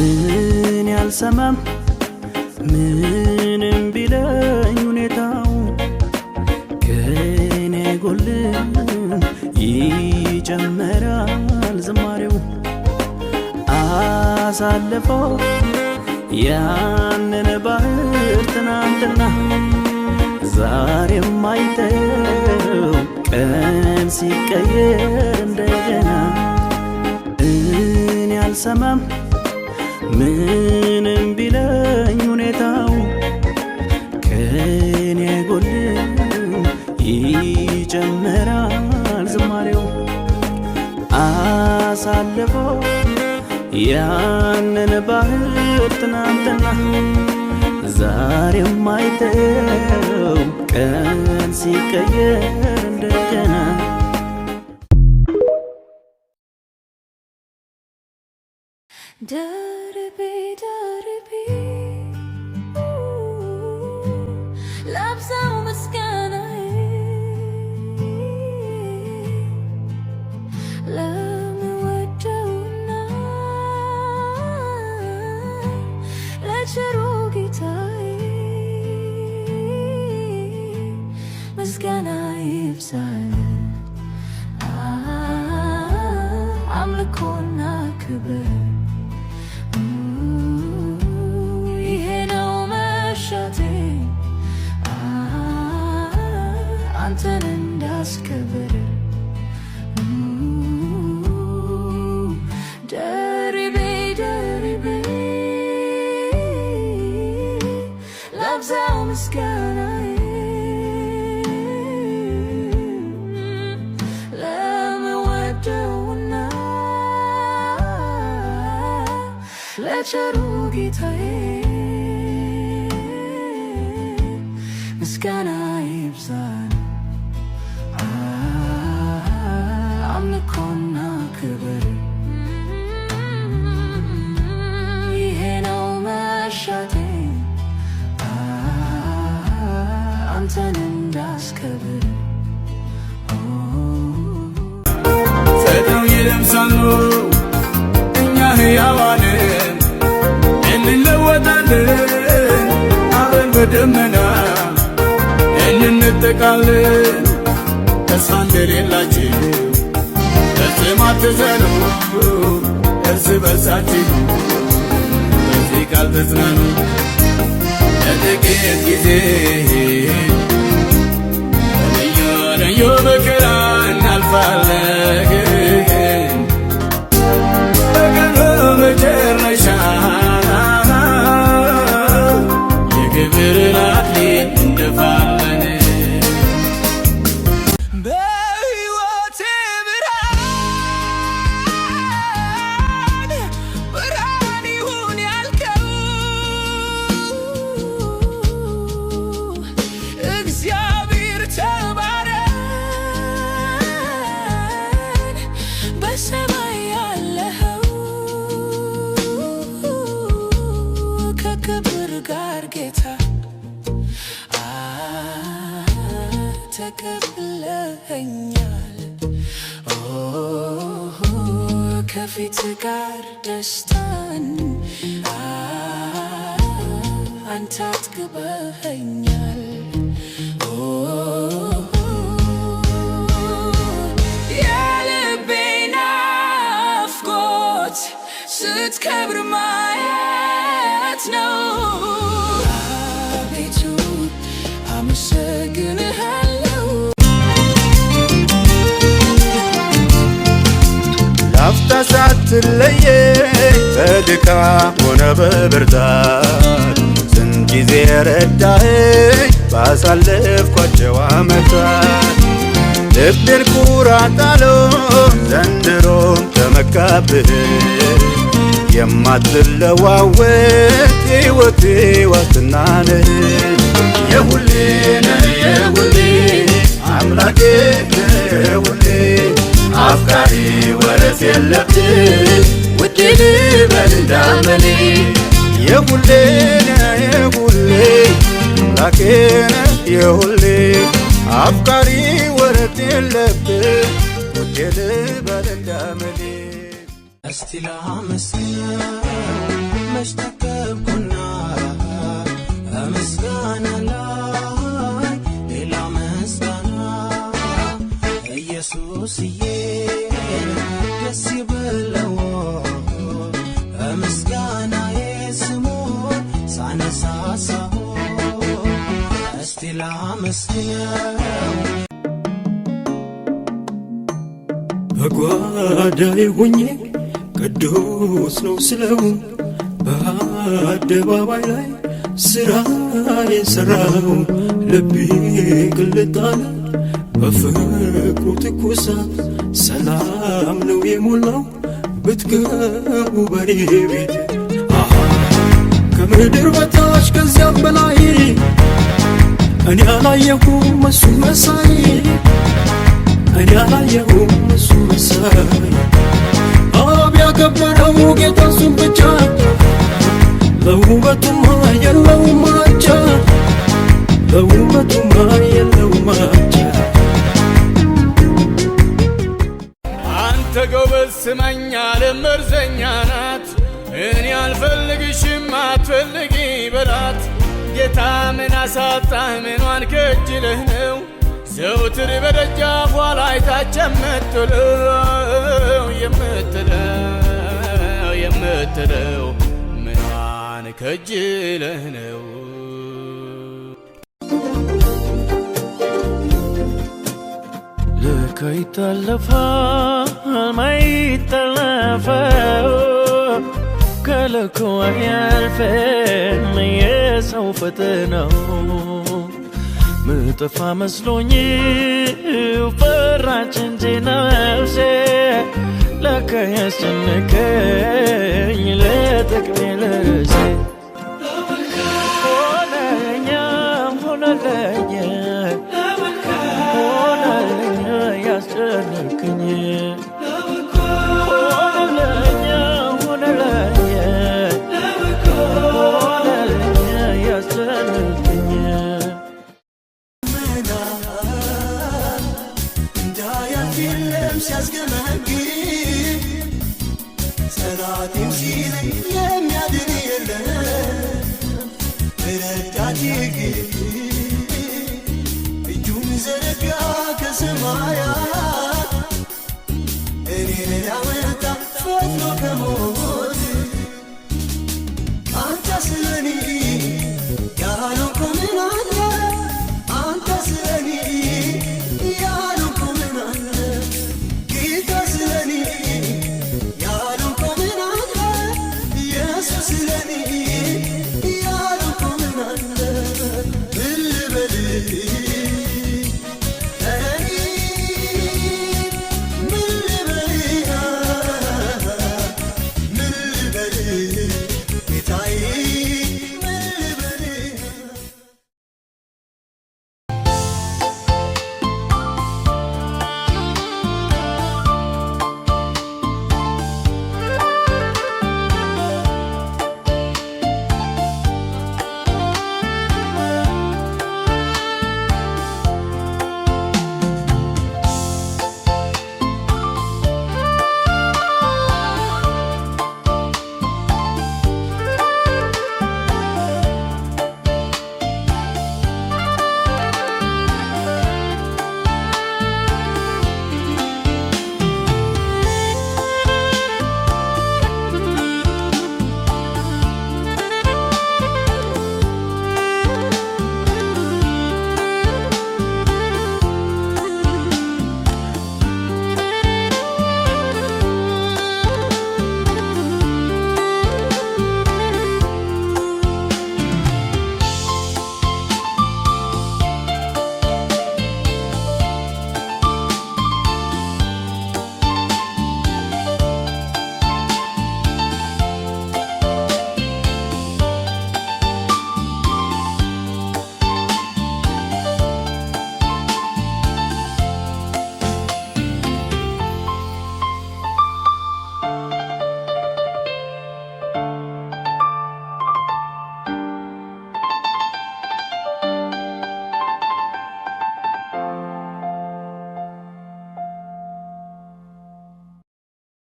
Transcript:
እኔ አልሰማም ምንም ቢለኝ ሁኔታው ከኔ ጎልም ይጨመራል ዝማሬው አሳልፈው ያንን ባህር ትናንትና ዛሬም አይተው ቀን ሲቀየር እንደገና እኔ አልሰማም ምንም ቢለኝ ሁኔታው ከኔ ጎልም ይጨመራል ዝማሬው አሳልፈው ያንን ባህር ትናንትና ዛሬም አይተው ቀን ሲቀየር እንደገና ደርቤ ደርቤ ላብዛው ምስጋናዬ ለምወደውና ለቸሩ ጌታዬ ምስጋና ይብዛል አምልኮና ክብር አንተን እንዳስከብር ደርቤ ደርቤ ላብዛው ምስጋናዬ ለምወደውና ለቸሩ ጌታዬ ምስጋና ይብዛል አምልኮና ክብር ይሄ ነው መሻቴ አንተን እንዳስከብር ፈተው ይለምሳሉ እኛ ሕያዋንን እንለወጣለን አብረን በደመና እንነጠቃለን ተስፋ እንደሌላችሁ ፈጽሞ አትዘኑ እርስ በርሳችሁ በዚህ ቃል ተጽናኑ ለጥቂት ጊዜ ልዩ ልዩ መከራ እናልፋለን በቀኑ መጨረሻ የክብርን አክሊል እንደፋለን በሕይወቴ ብርሃን ይሁን ያልከው እግዚአብሔር ተባረክ በሰማይ ያለኸው ከክብር ጋር ጌታ ተቀብለኸኛል ከፊት ጋር ደስታን አንተ አጥግበኸኛል የልቤ ናፍቆት ስትከብር ማየት ነው አቤቱ አመሰግንሃለሁ ላፍታ ሳትለየኝ በድካም ሆነ በብርታት ስንት ጊዜ ረዳኸኝ ባሳለፍኳቸው ዓመታት ልቤን ኩራት አለው ዘንድሮም ተመካብህ የማትለዋወጥ ሕይወቴ ዋስትና ነህ የሁሌ ነህ የሁሌ አምላኬ ነህ የሁሌ አፍቃሪ ወረት የለብህ ውዴ ልበል እንዳመሌ የሁሌ ነህ የሁሌ አምላኬ ነህ የሁሌ አፍቃሪ ወረት የለብህ ውዴ ልበል እንዳመሌ እስቲ ላመስግነው ላመስግነው በጓዳዬ ሆኜ ቅዱስ ነው ስለው በአደባባይ ላይ ስራዬ ሰራው ልቤ ቅልጥ አለ በፍቅሩ ትኩሳት ሰላም ነው የሞላው ብትገቡ በኔ ቤት ከምድር በታች ከዚያም በላይ እኔ አላየሁም እሱ መሳይ እኔ አላየሁም እሱ መሳይ አብ ያከበረው ጌታ እሱን ብቻ ለውበቱማ የለውም አቻ ለውበቱማ የለውም አቻ አንተ ጎበዝ ስማኝ ዓለም መርዘኛ ናት እኔ አልፈልግሽም አትፈልጊ በላት ጌታ ምን አሳጣህ ምኗን ከጅለህ ነው ዘውትር በደጃፏ ላይ ታች የምትለው ምኗን ከጅለህ ነው ልክ ይታለፋል ማይታለፈው ከልኩ አያልፍም የሰው ፈተናው ምጥፋ መስሎኝ ፈራች እንጂ ነፍሴ ለካ ያስጨነቀኝ ለጥቅሜ ለርሴ ሆነለኛ ሆነለኛ ሆነለኛ ያስጨነቀኝ ሆነለኛ ሆነለኛ ሆነለኛ ያስጨነቀኝ ሲያስገመግብ ሰላቴም ሲለኝ የሚያድን የለም ረዳቴ ግን እጁን ዘረጋ ከሰማያት እኔን ሊያወጣ ፈጥኖ ከሞት